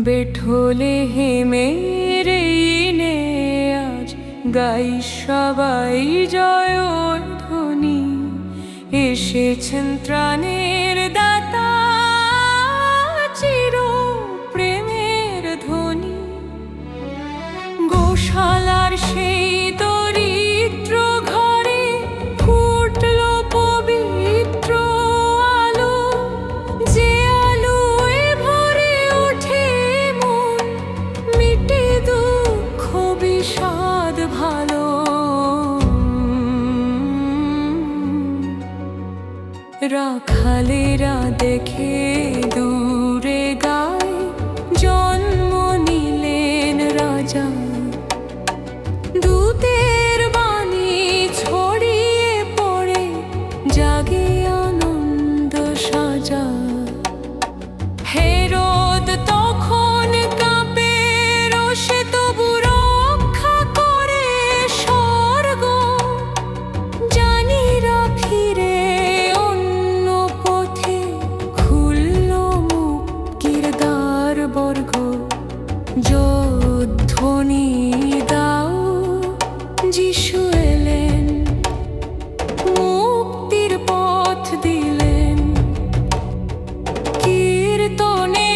বেঠোলে হেমেরে নে আজ গাই সবাই জয় ধ্বনি, এসেছেন ত্রাণের দাতা চির প্রেমের ধ্বনি। গোশালার সেই দরিদ্র ঘরে ফুটল পবিত্র আলো, যে আলোয় ভরে ওঠে মন, মিটে দুঃখ বিষাদ ভালো। রাখালেরা দেখে দূরে গায়, জন্ম নিলেন রাজা। দূতের বাণী ছড়িয়ে পড়ে, জাগে আনন্দ সাজা। হেরোদ তখন কাঁপে রোষে, তবু রক্ষা করে স্বর্গ। জানিরা ফিরে অন্য পথে, খুলল মুক্তির দ্বার বর্গ। জয়ধ্বনি দাও, যিশু এলেন, মুক্তির পথ দিলেন। কীর্তনে